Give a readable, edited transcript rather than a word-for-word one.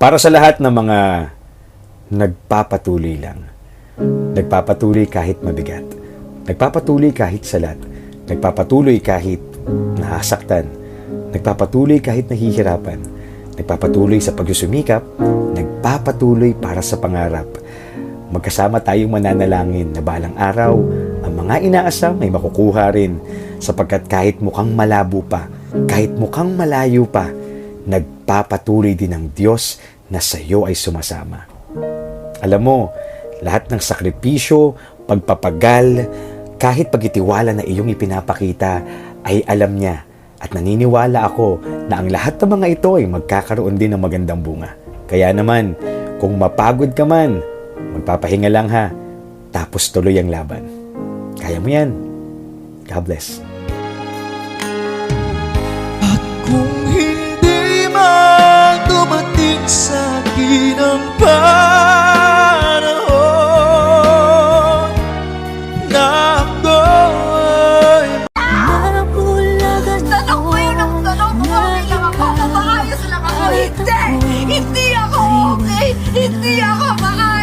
Para sa lahat ng mga nagpapatuloy lang. Nagpapatuloy kahit mabigat. Nagpapatuloy kahit salat. Nagpapatuloy kahit nasaktan. Nagpapatuloy kahit nahihirapan. Nagpapatuloy sa pagsusumikap. Nagpapatuloy para sa pangarap. Magkasama tayong mananalangin na balang araw, ang mga inaasam ay makukuha rin, sapagkat kahit mukhang malabo pa, kahit mukhang malayo pa, nagpapatuloy din ang Diyos na sa iyo ay sumasama. Alam mo, lahat ng sakripisyo, pagpapagal, kahit pagtitiwala na iyong ipinapakita, ay alam niya at naniniwala ako na ang lahat ng mga ito ay magkakaroon din ng magandang bunga. Kaya naman, kung mapagod ka man, magpapahinga lang ha, tapos tuloy ang laban. Kaya mo yan. God bless. At kung hindi man dumating sa akin ang panahon na ako'y Nabulagan Tanong mo yun ang tanong kung okay lang ako, kung maayos lang ako. Hindi! Hindi ako okay! Hindi ako maayos!